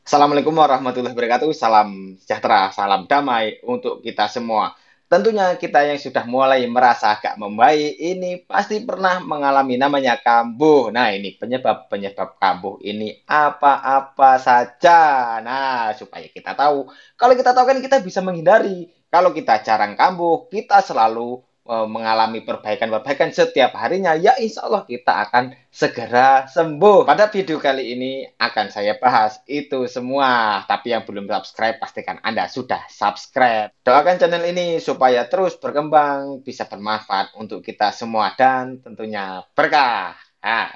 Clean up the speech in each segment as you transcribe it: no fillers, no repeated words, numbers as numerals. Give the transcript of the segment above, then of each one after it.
Assalamualaikum warahmatullahi wabarakatuh. Salam sejahtera, salam damai untuk kita semua. Tentunya kita yang sudah mulai merasa agak membaik ini pasti pernah mengalami namanya kambuh. Nah, ini penyebab-penyebab kambuh ini apa-apa saja. Nah, supaya kita tahu. Kalau kita tahu kan kita bisa menghindari. Kalau kita jarang kambuh, kita selalu mengalami perbaikan-perbaikan setiap harinya, ya insya Allah kita akan segera sembuh. Pada video kali ini akan saya bahas itu semua. Tapi yang belum subscribe, pastikan Anda sudah subscribe. Doakan channel ini supaya terus berkembang, bisa bermanfaat untuk kita semua, dan tentunya berkah. Nah,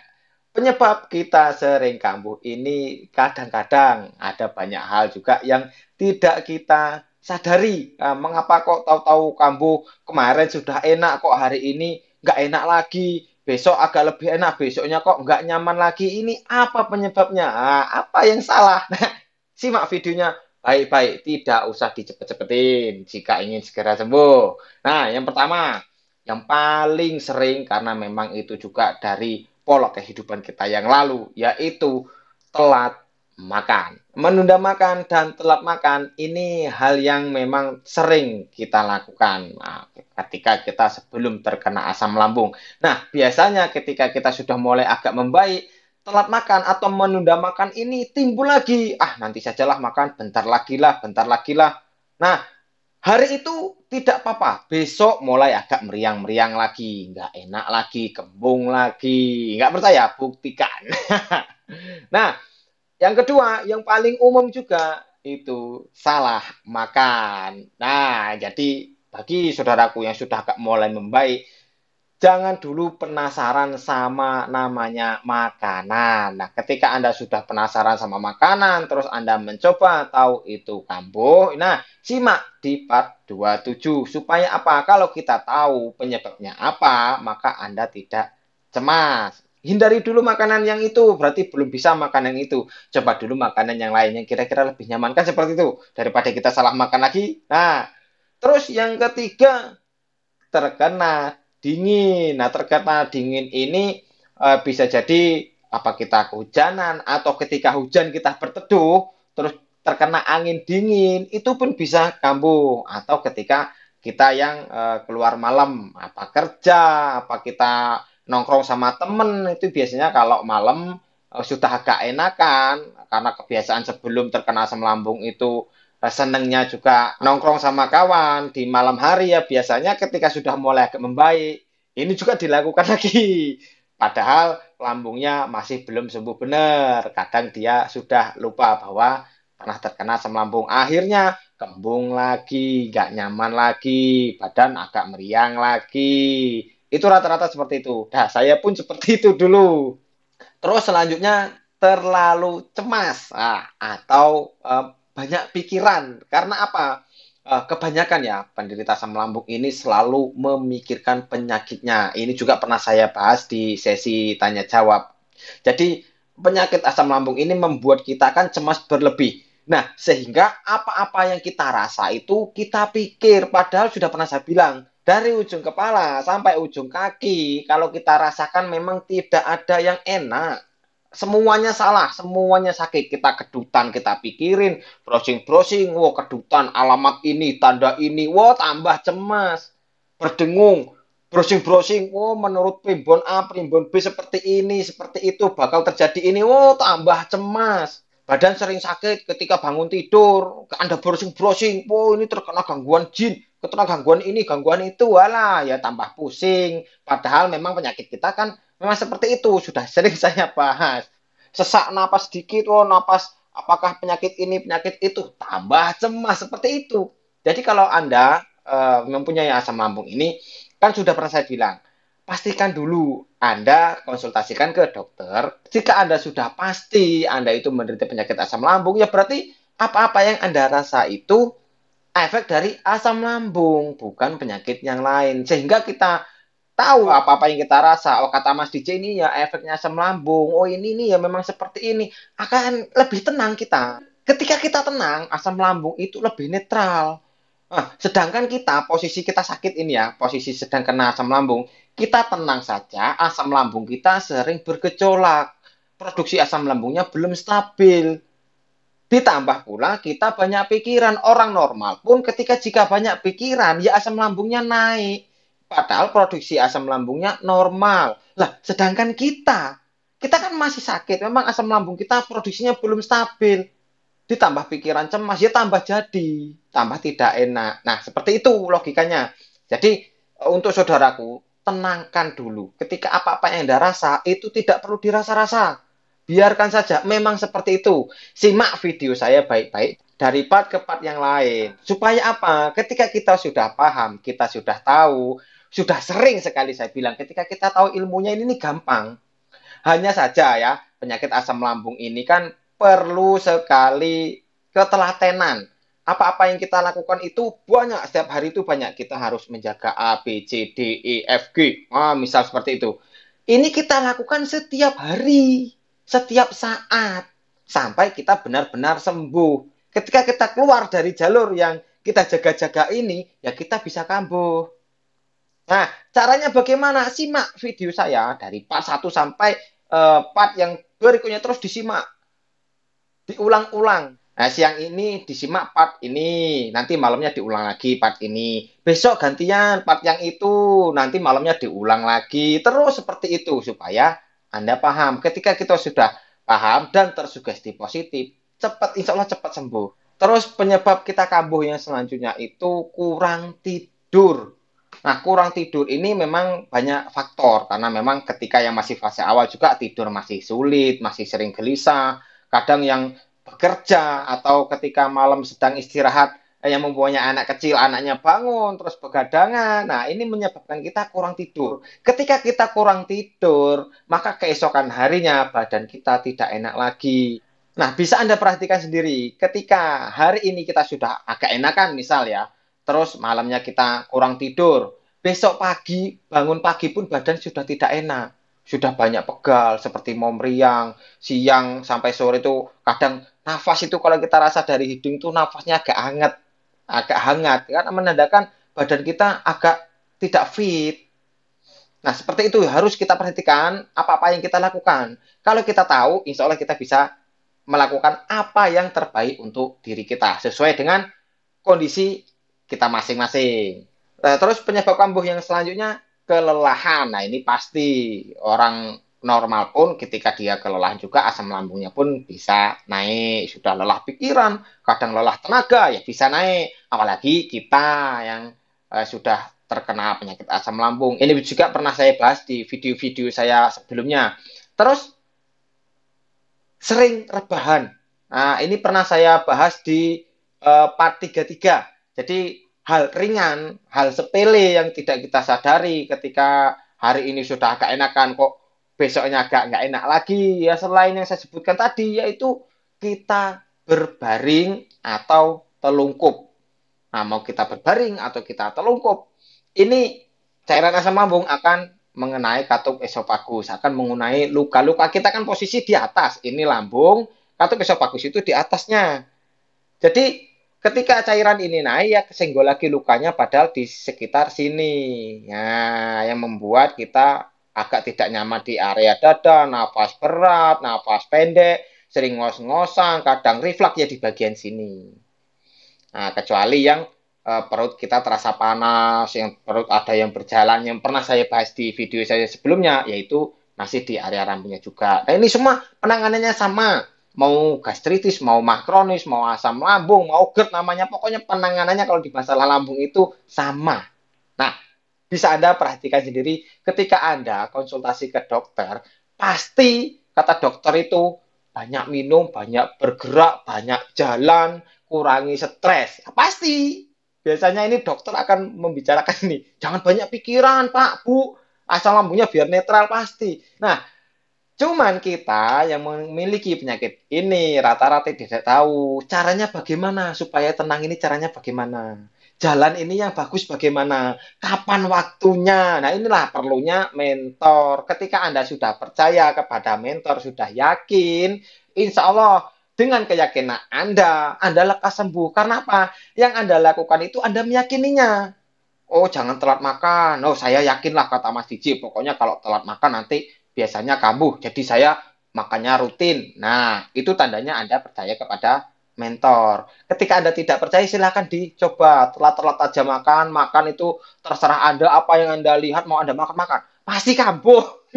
penyebab kita sering kambuh ini kadang-kadang ada banyak hal juga yang tidak kita sadari. Mengapa kok tahu-tahu kambuh kemarin sudah enak kok hari ini nggak enak lagi, besok agak lebih enak, besoknya kok nggak nyaman lagi. Ini apa penyebabnya? Apa yang salah? Nah, simak videonya baik-baik, tidak usah dicepet-cepetin jika ingin segera sembuh. Nah, yang pertama, yang paling sering karena memang itu juga dari pola kehidupan kita yang lalu, yaitu telat makan. Menunda makan dan telat makan ini hal yang memang sering kita lakukan ketika kita sebelum terkena asam lambung. Nah, biasanya ketika kita sudah mulai agak membaik, telat makan atau menunda makan ini timbul lagi. Nanti sajalah makan, bentar lagi lah, bentar lagi lah. Nah, hari itu tidak apa-apa, besok mulai agak meriang-meriang lagi, nggak enak lagi, kembung lagi. Nggak percaya? Buktikan. Nah, yang kedua, yang paling umum juga itu salah makan. Nah, jadi bagi saudaraku yang sudah agak mulai membaik, jangan dulu penasaran sama namanya makanan. Nah, ketika Anda sudah penasaran sama makanan, terus Anda mencoba tahu itu kambuh. Nah, simak di part 27. Supaya apa? Kalau kita tahu penyebabnya apa, maka Anda tidak cemas. Hindari dulu makanan yang itu, berarti belum bisa makan yang itu. Coba dulu makanan yang lain yang kira-kira lebih nyaman. Kan seperti itu. Daripada kita salah makan lagi. Nah, terus yang ketiga, terkena dingin. Nah, terkena dingin ini bisa jadi apa kita kehujanan atau ketika hujan kita berteduh terus terkena angin dingin itu pun bisa kambuh, atau ketika kita yang keluar malam apa kerja apa kita nongkrong sama temen itu biasanya kalau malam sudah agak enakan karena kebiasaan sebelum terkena asam lambung itu senengnya juga nongkrong sama kawan di malam hari, ya biasanya ketika sudah mulai agak membaik ini juga dilakukan lagi, padahal lambungnya masih belum sembuh benar. Kadang dia sudah lupa bahwa pernah terkena asam lambung, akhirnya kembung lagi, gak nyaman lagi, badan agak meriang lagi. Itu rata-rata seperti itu. Nah, saya pun seperti itu dulu. Terus selanjutnya terlalu cemas atau banyak pikiran. Karena apa? Kebanyakan ya penderita asam lambung ini selalu memikirkan penyakitnya. Ini juga pernah saya bahas di sesi tanya jawab. Jadi penyakit asam lambung ini membuat kita kan cemas berlebih. Nah, sehingga apa-apa yang kita rasa itu kita pikir, padahal sudah pernah saya bilang, dari ujung kepala sampai ujung kaki, kalau kita rasakan memang tidak ada yang enak. Semuanya salah, semuanya sakit. Kita kedutan, kita pikirin, browsing-browsing, wah kedutan, alamat ini, tanda ini, wah tambah cemas, berdengung, browsing-browsing, wah menurut primbon A, primbon B seperti ini, seperti itu, bakal terjadi ini, wah tambah cemas. Badan sering sakit ketika bangun tidur, Anda browsing-browsing, wah ini terkena gangguan jin, terkena gangguan ini, gangguan itu, walah, ya tambah pusing. Padahal memang penyakit kita kan memang seperti itu, sudah sering saya bahas. Sesak napas sedikit, oh napas apakah penyakit ini, penyakit itu, tambah cemas seperti itu. Jadi kalau Anda mempunyai asam lambung ini, kan sudah pernah saya bilang, pastikan dulu Anda konsultasikan ke dokter. Jika Anda sudah pasti Anda itu menderita penyakit asam lambung, ya berarti apa-apa yang Anda rasa itu efek dari asam lambung, bukan penyakit yang lain. Sehingga kita tahu apa-apa yang kita rasa. Oh, kata Mas DJ ini ya efeknya asam lambung. Oh, ini nih ya memang seperti ini. Akan lebih tenang kita. Ketika kita tenang, asam lambung itu lebih netral. Sedangkan kita, posisi kita sakit ini ya, posisi sedang kena asam lambung, kita tenang saja, asam lambung kita sering bergejolak. Produksi asam lambungnya belum stabil. Ditambah pula kita banyak pikiran. Orang normal pun ketika jika banyak pikiran, ya asam lambungnya naik. Padahal produksi asam lambungnya normal. Lah, sedangkan kita kan masih sakit. Memang asam lambung kita produksinya belum stabil. Ditambah pikiran cemas, ya tambah jadi. Tambah tidak enak. Nah, seperti itu logikanya. Jadi, untuk saudaraku, tenangkan dulu. Ketika apa-apa yang Anda rasa, itu tidak perlu dirasa-rasa. Biarkan saja, memang seperti itu. Simak video saya baik-baik dari part ke part yang lain. Supaya apa? Ketika kita sudah paham, kita sudah tahu, sudah sering sekali saya bilang, ketika kita tahu ilmunya ini gampang. Hanya saja ya, penyakit asam lambung ini kan perlu sekali ketelatenan. Apa-apa yang kita lakukan itu banyak, setiap hari itu banyak. Kita harus menjaga A, B, C, D, E, F, G. Misal seperti itu. Ini kita lakukan setiap hari, setiap saat, sampai kita benar-benar sembuh. Ketika kita keluar dari jalur yang kita jaga-jaga ini, ya kita bisa kambuh. Nah, caranya bagaimana? Simak video saya dari part 1 sampai part yang berikutnya, terus disimak. Diulang-ulang. Nah, siang ini disimak part ini, nanti malamnya diulang lagi part ini. Besok gantian part yang itu, nanti malamnya diulang lagi. Terus seperti itu supaya Anda paham. Ketika kita sudah paham dan tersugesti positif, cepat, insya Allah cepat sembuh. Terus penyebab kita kambuh yang selanjutnya itu kurang tidur. Nah, kurang tidur ini memang banyak faktor, karena memang ketika yang masih fase awal juga tidur masih sulit, masih sering gelisah, kadang yang bekerja atau ketika malam sedang istirahat, yang mempunyai anak kecil, anaknya bangun, terus begadangan. Nah, ini menyebabkan kita kurang tidur. Ketika kita kurang tidur, maka keesokan harinya badan kita tidak enak lagi. Nah, bisa Anda perhatikan sendiri, ketika hari ini kita sudah agak enakan, misal ya, terus malamnya kita kurang tidur, besok pagi, bangun pagi pun badan sudah tidak enak. Sudah banyak pegal, seperti mau meriang, siang sampai sore itu kadang nafas itu kalau kita rasa dari hidung itu nafasnya agak hangat, kan menandakan badan kita agak tidak fit. Nah, seperti itu harus kita perhatikan apa-apa yang kita lakukan. Kalau kita tahu, insya Allah kita bisa melakukan apa yang terbaik untuk diri kita sesuai dengan kondisi kita masing-masing. Nah, terus penyebab kambuh yang selanjutnya kelelahan. Nah, ini pasti orang normal pun ketika dia kelelahan juga asam lambungnya pun bisa naik. Sudah lelah pikiran, kadang lelah tenaga ya bisa naik. Apalagi kita yang sudah terkena penyakit asam lambung. Ini juga pernah saya bahas di video-video saya sebelumnya. Terus sering rebahan. Nah, ini pernah saya bahas di part 33. Jadi hal ringan, hal sepele yang tidak kita sadari ketika hari ini sudah agak enakan kok besoknya agak nggak enak lagi. Ya selain yang saya sebutkan tadi yaitu kita berbaring atau telungkup. Nah, mau kita berbaring atau kita telungkup, ini cairan asam lambung akan mengenai katup esofagus, akan mengenai luka-luka. Kita kan posisi di atas, ini lambung, katup esofagus itu di atasnya. Jadi ketika cairan ini naik ya kesenggol lagi lukanya padahal di sekitar sini. Nah, yang membuat kita agak tidak nyaman di area dada, nafas berat, nafas pendek, sering ngos-ngosan, kadang refleks ya di bagian sini. Nah, kecuali yang perut kita terasa panas, yang perut ada yang berjalan, yang pernah saya bahas di video saya sebelumnya, yaitu masih di area rambutnya juga. Nah, ini semua penanganannya sama. Mau gastritis, mau makronis, mau asam lambung, mau GERD namanya, pokoknya penanganannya kalau di masalah lambung itu sama. Nah, bisa Anda perhatikan sendiri ketika Anda konsultasi ke dokter, pasti kata dokter itu banyak minum, banyak bergerak, banyak jalan, kurangi stres. Ya, pasti. Biasanya ini dokter akan membicarakan ini. Jangan banyak pikiran, Pak, Bu. Asam lambungnya biar netral pasti. Nah, cuman kita yang memiliki penyakit ini rata-rata tidak tahu caranya bagaimana supaya tenang ini caranya bagaimana. Jalan ini yang bagus bagaimana, kapan waktunya. Nah, inilah perlunya mentor. Ketika Anda sudah percaya kepada mentor, sudah yakin, insya Allah dengan keyakinan Anda lekas sembuh. Karena apa? Yang Anda lakukan itu Anda meyakininya. Oh, jangan telat makan. Oh, saya yakinlah kata Mas Diji. Pokoknya kalau telat makan nanti biasanya kambuh. Jadi saya makannya rutin. Nah, itu tandanya Anda percaya kepada mentor. Ketika Anda tidak percaya, silahkan dicoba. Telat-telat aja makan, makan itu terserah Anda apa yang Anda lihat, mau Anda makan-makan. Pasti kambuh.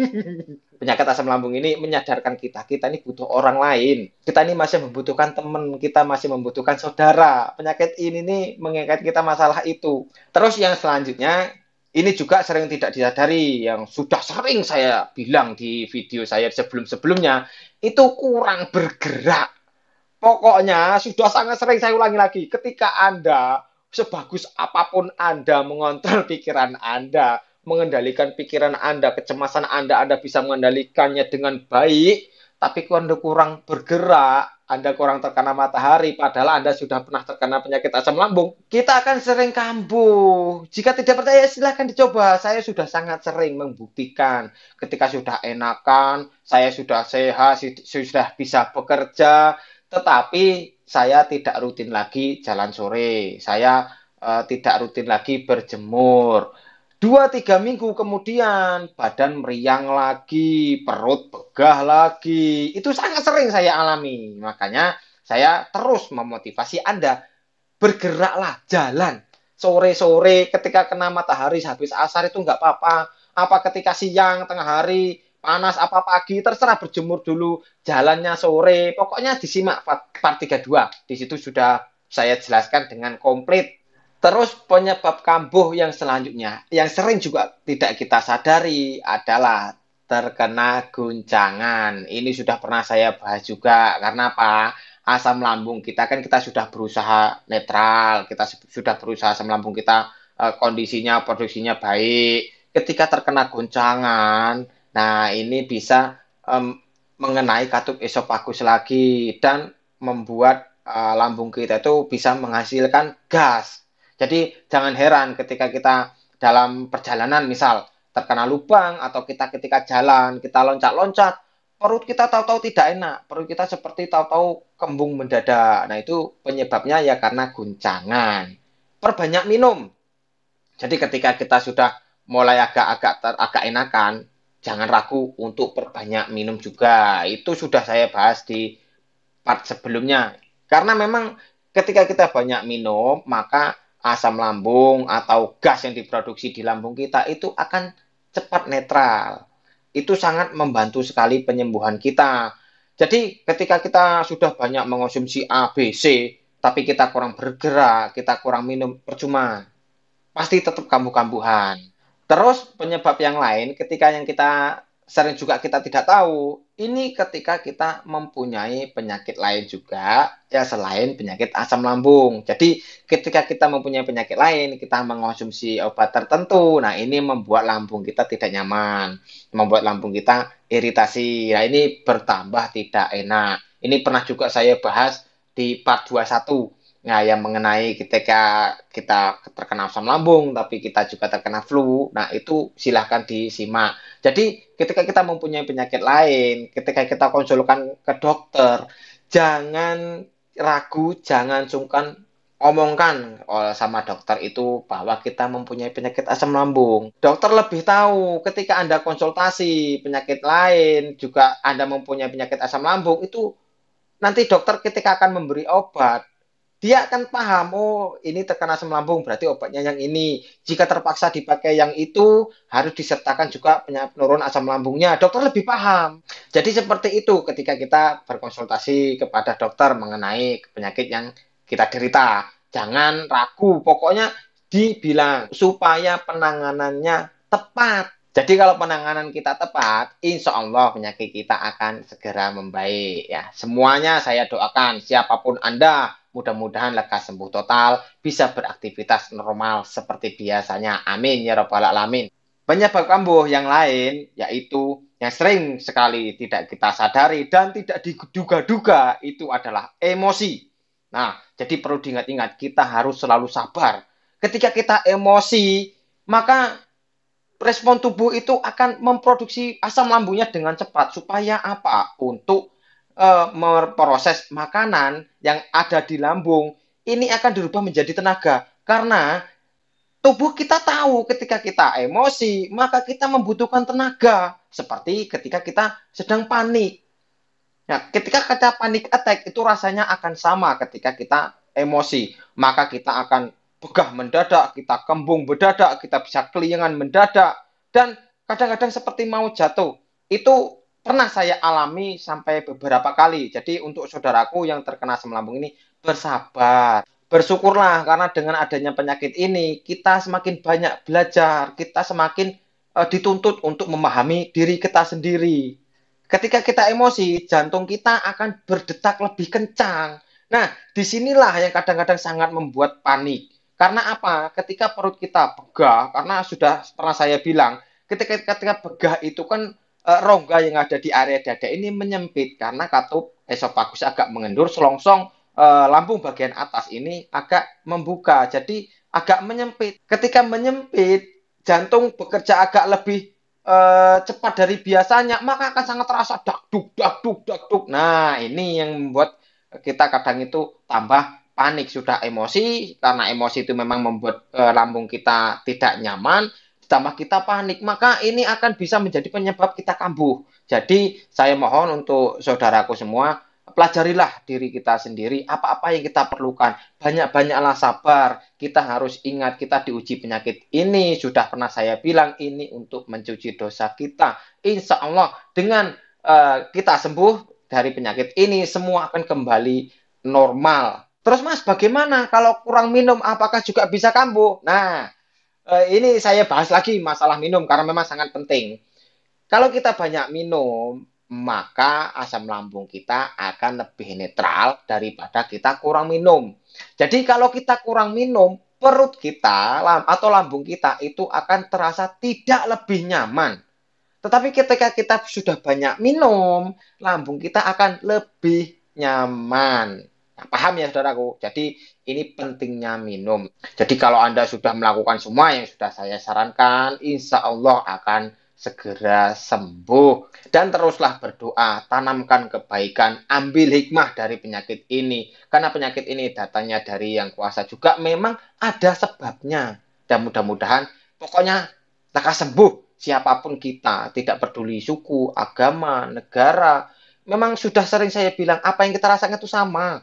Penyakit asam lambung ini menyadarkan kita ini butuh orang lain. Kita ini masih membutuhkan teman, kita masih membutuhkan saudara. Penyakit ini nih mengingat kita masalah itu. Terus yang selanjutnya, ini juga sering tidak disadari, yang sudah sering saya bilang di video saya sebelum-sebelumnya, itu kurang bergerak. Pokoknya sudah sangat sering saya ulangi lagi, ketika Anda, sebagus apapun Anda mengontrol pikiran Anda, mengendalikan pikiran Anda, kecemasan Anda bisa mengendalikannya dengan baik, tapi Anda kurang bergerak, Anda kurang terkena matahari, padahal Anda sudah pernah terkena penyakit asam lambung, kita akan sering kambuh. Jika tidak percaya, silahkan dicoba. Saya sudah sangat sering membuktikan. Ketika sudah enakan, saya sudah sehat, sudah bisa bekerja, tetapi saya tidak rutin lagi jalan sore. Saya tidak rutin lagi berjemur. 2-3 minggu kemudian badan meriang lagi, perut begah lagi. Itu sangat sering saya alami. Makanya saya terus memotivasi Anda, bergeraklah, jalan. Sore-sore ketika kena matahari habis asar itu nggak apa-apa. Apa ketika siang, tengah hari, panas, apa pagi, terserah, berjemur dulu. Jalannya sore. Pokoknya disimak part 32. Di situ sudah saya jelaskan dengan komplit. Terus penyebab kambuh yang selanjutnya, yang sering juga tidak kita sadari adalah terkena guncangan. Ini sudah pernah saya bahas juga. Karena apa? Asam lambung kita kan kita sudah berusaha netral, kita sudah berusaha asam lambung kita kondisinya, produksinya baik. Ketika terkena guncangan, nah ini bisa mengenai katup esofagus lagi dan membuat lambung kita itu bisa menghasilkan gas. Jadi jangan heran ketika kita dalam perjalanan misal terkena lubang atau kita ketika jalan kita loncat-loncat, perut kita tahu-tahu tidak enak, perut kita seperti tahu-tahu kembung mendadak. Nah itu penyebabnya ya karena guncangan. Perbanyak minum. Jadi ketika kita sudah mulai agak enakan, jangan ragu untuk perbanyak minum juga. Itu sudah saya bahas di part sebelumnya. Karena memang ketika kita banyak minum, maka asam lambung atau gas yang diproduksi di lambung kita itu akan cepat netral. Itu sangat membantu sekali penyembuhan kita. Jadi ketika kita sudah banyak mengonsumsi A, B, C, tapi kita kurang bergerak, kita kurang minum, percuma. Pasti tetap kambuh-kambuhan. Terus penyebab yang lain ketika yang kita sering juga kita tidak tahu, ini ketika kita mempunyai penyakit lain juga ya selain penyakit asam lambung. Jadi ketika kita mempunyai penyakit lain, kita mengonsumsi obat tertentu, nah ini membuat lambung kita tidak nyaman, membuat lambung kita iritasi. Nah ini bertambah tidak enak. Ini pernah juga saya bahas di part 21. Nah, yang mengenai ketika kita terkena asam lambung, tapi kita juga terkena flu, nah itu silahkan disimak. Jadi, ketika kita mempunyai penyakit lain, ketika kita konsulkan ke dokter, jangan ragu, jangan sungkan omongkan sama dokter itu bahwa kita mempunyai penyakit asam lambung. Dokter lebih tahu ketika Anda konsultasi penyakit lain, juga Anda mempunyai penyakit asam lambung, itu nanti dokter ketika akan memberi obat, dia akan paham, oh ini terkena asam lambung, berarti obatnya yang ini. Jika terpaksa dipakai yang itu, harus disertakan juga penurun asam lambungnya. Dokter lebih paham. Jadi seperti itu ketika kita berkonsultasi kepada dokter mengenai penyakit yang kita derita. Jangan ragu, pokoknya dibilang supaya penanganannya tepat. Jadi kalau penanganan kita tepat, insya Allah penyakit kita akan segera membaik. Ya, semuanya saya doakan, siapapun Anda, mudah-mudahan lekas sembuh total, bisa beraktivitas normal seperti biasanya. Amin ya rabbal alamin. Penyebab kambuh yang lain yaitu yang sering sekali tidak kita sadari dan tidak diduga-duga itu adalah emosi. Nah, jadi perlu diingat-ingat, kita harus selalu sabar. Ketika kita emosi, maka respon tubuh itu akan memproduksi asam lambungnya dengan cepat. Supaya apa? Untuk memproses makanan yang ada di lambung ini akan dirubah menjadi tenaga. Karena tubuh kita tahu ketika kita emosi, maka kita membutuhkan tenaga. Seperti ketika kita sedang panik. Nah, ketika kita panic attack itu rasanya akan sama ketika kita emosi. Maka kita akan begah mendadak, kita kembung mendadak, kita bisa kelingan mendadak, dan kadang-kadang seperti mau jatuh. Itu pernah saya alami sampai beberapa kali. Jadi untuk saudaraku yang terkena asam lambung ini, bersabar. Bersyukurlah karena dengan adanya penyakit ini, kita semakin banyak belajar, kita semakin dituntut untuk memahami diri kita sendiri. Ketika kita emosi, jantung kita akan berdetak lebih kencang. Nah, disinilah yang kadang-kadang sangat membuat panik. Karena apa? Ketika perut kita begah, karena sudah pernah saya bilang, ketika begah itu kan rongga yang ada di area dada ini menyempit karena katup esofagus agak mengendur, selongsong lambung bagian atas ini agak membuka. Jadi agak menyempit. Ketika menyempit, jantung bekerja agak lebih cepat dari biasanya, maka akan sangat terasa dakduk, dakduk, dakduk. Nah, ini yang membuat kita kadang itu tambah panik, sudah emosi, karena emosi itu memang membuat lambung kita tidak nyaman, tambah kita panik, maka ini akan bisa menjadi penyebab kita kambuh. Jadi, saya mohon untuk saudaraku semua, pelajarilah diri kita sendiri, apa-apa yang kita perlukan. Banyak-banyaklah sabar. Kita harus ingat kita diuji penyakit ini. Sudah pernah saya bilang ini untuk mencuci dosa kita. Insya Allah dengan kita sembuh dari penyakit ini, semua akan kembali normal. Terus Mas, bagaimana kalau kurang minum? Apakah juga bisa kambuh? Nah, ini saya bahas lagi masalah minum karena memang sangat penting. Kalau kita banyak minum, maka asam lambung kita akan lebih netral daripada kita kurang minum. Jadi kalau kita kurang minum, perut kita atau lambung kita itu akan terasa tidak lebih nyaman. Tetapi ketika kita sudah banyak minum, lambung kita akan lebih nyaman. Nah, paham ya saudaraku? Jadi ini pentingnya minum. Jadi kalau Anda sudah melakukan semua yang sudah saya sarankan, insya Allah akan segera sembuh. Dan teruslah berdoa, tanamkan kebaikan, ambil hikmah dari penyakit ini. Karena penyakit ini datanya dari yang kuasa juga memang ada sebabnya. Dan mudah-mudahan pokoknya lekas sembuh siapapun kita, tidak peduli suku, agama, negara. Memang sudah sering saya bilang apa yang kita rasakan itu sama.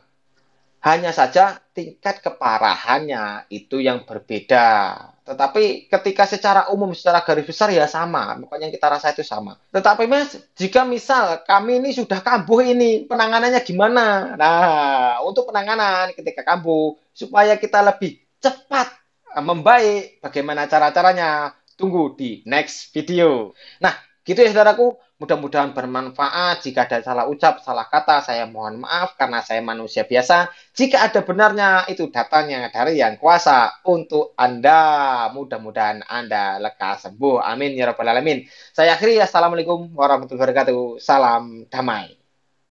Hanya saja tingkat keparahannya itu yang berbeda. Tetapi ketika secara umum, secara garis besar ya sama. Pokoknya yang kita rasa itu sama. Tetapi Mas, jika misal kami ini sudah kambuh ini, penanganannya gimana? Nah, untuk penanganan ketika kambuh, supaya kita lebih cepat membaik, bagaimana cara-caranya? Tunggu di next video. Nah, gitu ya saudaraku. Mudah-mudahan bermanfaat. Jika ada salah ucap, salah kata, saya mohon maaf karena saya manusia biasa. Jika ada benarnya, itu datanya dari yang kuasa untuk Anda. Mudah-mudahan Anda lekas sembuh. Amin ya rabbal alamin. Saya akhiri. Assalamualaikum warahmatullahi wabarakatuh. Salam damai.